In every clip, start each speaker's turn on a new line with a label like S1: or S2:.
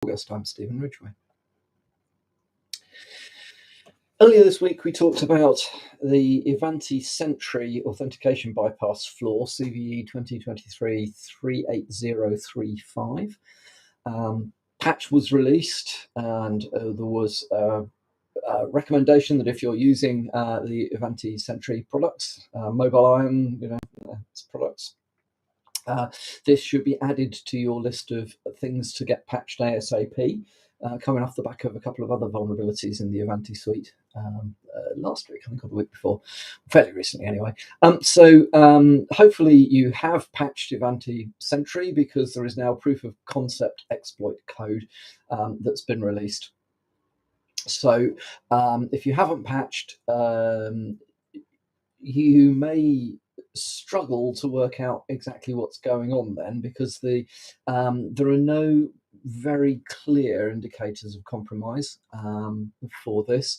S1: August. I'm Stephen Ridgway. Earlier this week, we talked about the Ivanti Sentry authentication bypass flaw, CVE 2023-38035. Patch was released, and there was a recommendation that if you're using the Ivanti Sentry products, Mobile Iron, products, this should be added to your list of things to get patched ASAP, coming off the back of a couple of other vulnerabilities in the Ivanti suite last week, I think, or the week before, fairly recently anyway. So hopefully you have patched Ivanti Sentry, because there is now proof of concept exploit code that's been released. So if you haven't patched, you may struggle to work out exactly what's going on then, because there are no very clear indicators of compromise for this.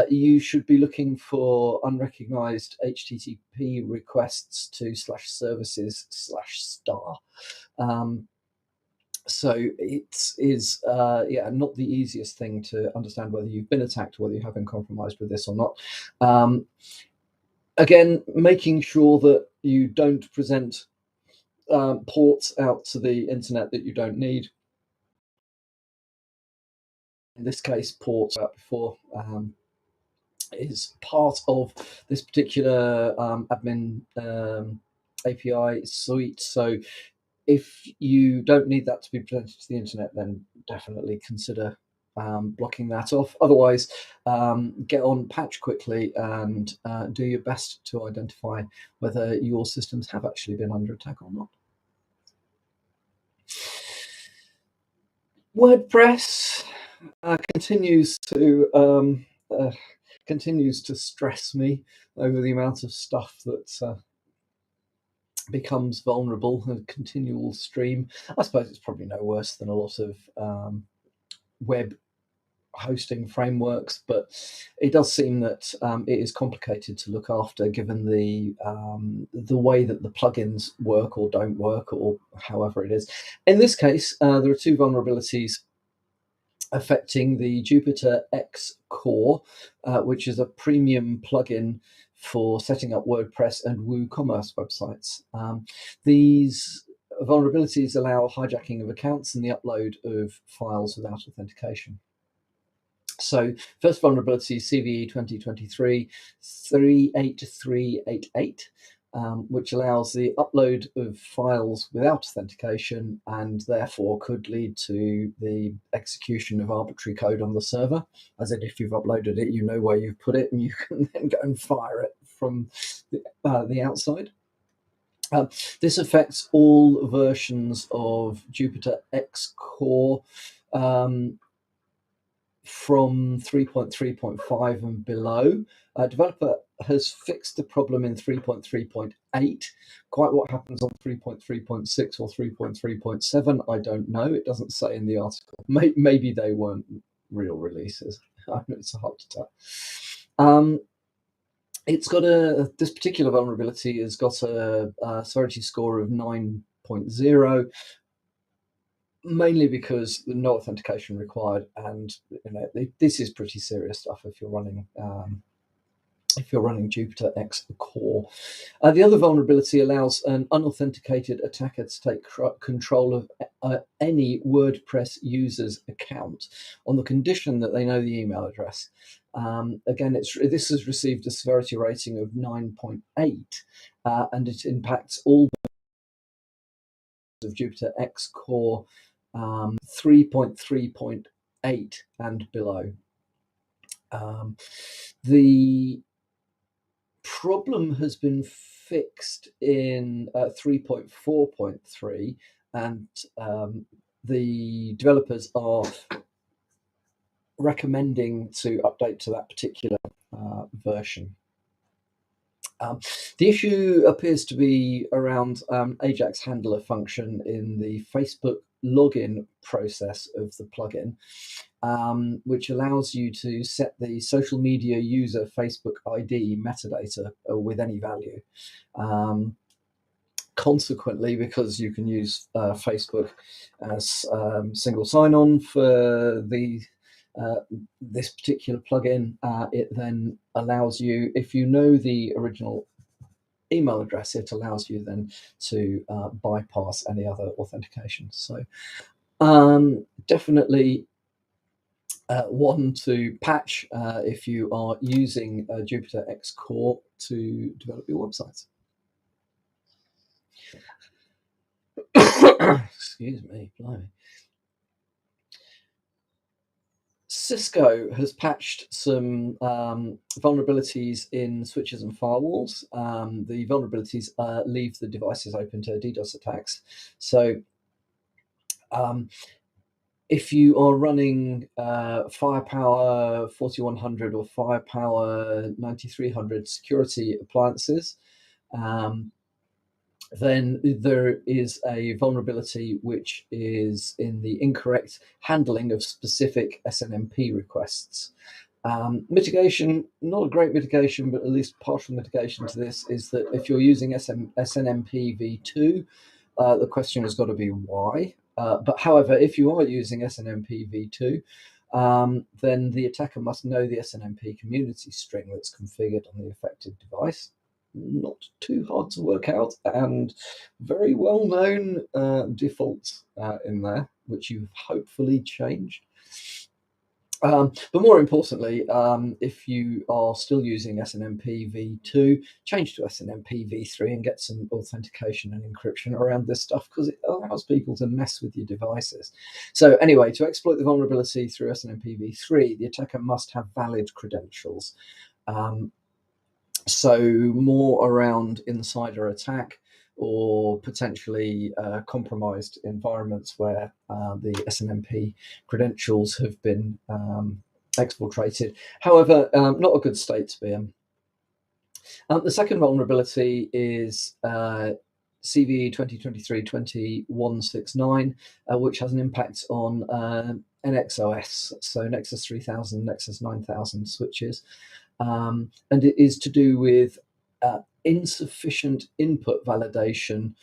S1: You should be looking for unrecognized HTTP requests to /services/star. So it is not the easiest thing to understand whether you've been attacked or whether you have been compromised with this or not. Again, making sure that you don't present ports out to the internet that you don't need. In this case, ports out before is part of this particular admin API suite. So if you don't need that to be presented to the internet, then definitely consider blocking that off. Otherwise, get on patch quickly and do your best to identify whether your systems have actually been under attack or not. WordPress continues to stress me over the amount of stuff that becomes vulnerable, a continual stream. I suppose it's probably no worse than a lot of web hosting frameworks, but it does seem that it is complicated to look after, given the way that the plugins work or don't work, or however it is. In this case, there are two vulnerabilities affecting the Jupyter X Core, which is a premium plugin for setting up WordPress and WooCommerce websites. These vulnerabilities allow hijacking of accounts and the upload of files without authentication. So first vulnerability, CVE 2023-38388, which allows the upload of files without authentication, and therefore could lead to the execution of arbitrary code on the server. As in, if you've uploaded it, you know where you've put it, and you can then go and fire it from the outside. This affects all versions of Jupyter X Core from 3.3.5 and below. Developer has fixed the problem in 3.3.8. Quite what happens on 3.3.6 or 3.3.7, I don't know. It doesn't say in the article. Maybe they weren't real releases. It's hard to tell. It's got this particular vulnerability has got a severity score of 9.0. Mainly because no authentication required, and this is pretty serious stuff if you're running Jupyter X Core. The other vulnerability allows an unauthenticated attacker to take control of any WordPress user's account on the condition that they know the email address. Again, this has received a severity rating of 9.8, and it impacts all of Jupyter X Core 3.3.8 and below. The problem has been fixed in 3.4.3, and the developers are recommending to update to that particular version. The issue appears to be around Ajax handler function in the Facebook login process of the plugin, which allows you to set the social media user Facebook ID metadata with any value. consequently, because you can use Facebook as single sign-on for uh, this particular plugin, it then allows you, if you know the original email address, it allows you then to bypass any other authentication. So definitely one to patch if you are using Jupyter X Core to develop your websites. Excuse me, blimey. Cisco has patched some vulnerabilities in switches and firewalls. The vulnerabilities leave the devices open to DDoS attacks. So if you are running Firepower 4100 or Firepower 9300 security appliances, then there is a vulnerability which is in the incorrect handling of specific SNMP requests. Mitigation, not a great mitigation, but at least partial mitigation to this is that if you're using SNMP v2, the question has got to be why. But however, if you are using SNMP v2, then the attacker must know the SNMP community string that's configured on the affected device. Not too hard to work out, and very well known defaults in there, which you've hopefully changed. But more importantly, if you are still using SNMP v2, change to SNMP v3 and get some authentication and encryption around this stuff, because it allows people to mess with your devices. So anyway, to exploit the vulnerability through SNMP v3, the attacker must have valid credentials. So more around insider attack or potentially compromised environments where the SNMP credentials have been exfiltrated. However, not a good state to be in. The second vulnerability is CVE 2023-2169, which has an impact on NXOS, so Nexus 3000, Nexus 9000 switches. And it is to do with insufficient input validation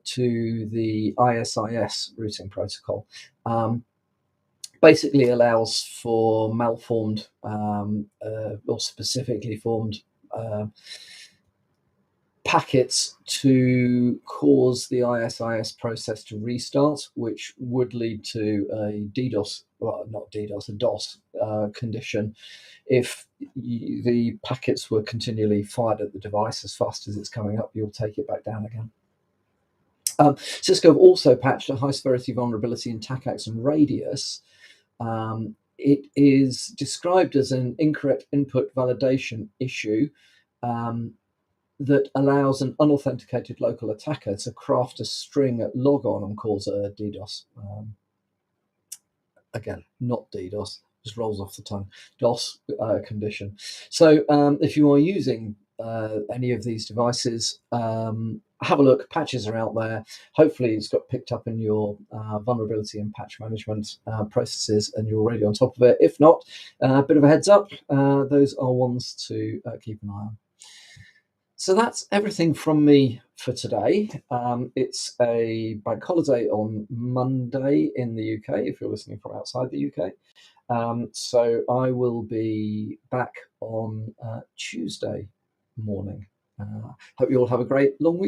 S1: to the ISIS routing protocol. Basically allows for malformed or specifically formed packets to cause the ISIS process to restart, which would lead to a DDoS, well, not DDoS, a DOS condition if the packets were continually fired at the device. As fast as it's coming up, you'll take it back down again. Cisco have also patched a high severity vulnerability in TACACS and Radius. It is described as an incorrect input validation issue that allows an unauthenticated local attacker to craft a string at logon and cause a DDoS. Again, not DDoS, just rolls off the tongue, DOS condition. So if you are using any of these devices, have a look. Patches are out there. Hopefully it's got picked up in your vulnerability and patch management processes and you're already on top of it. If not, a bit of a heads up. Those are ones to keep an eye on. So that's everything from me for today. It's a bank holiday on Monday in the UK, if you're listening from outside the UK. So I will be back on Tuesday morning. Hope you all have a great long weekend.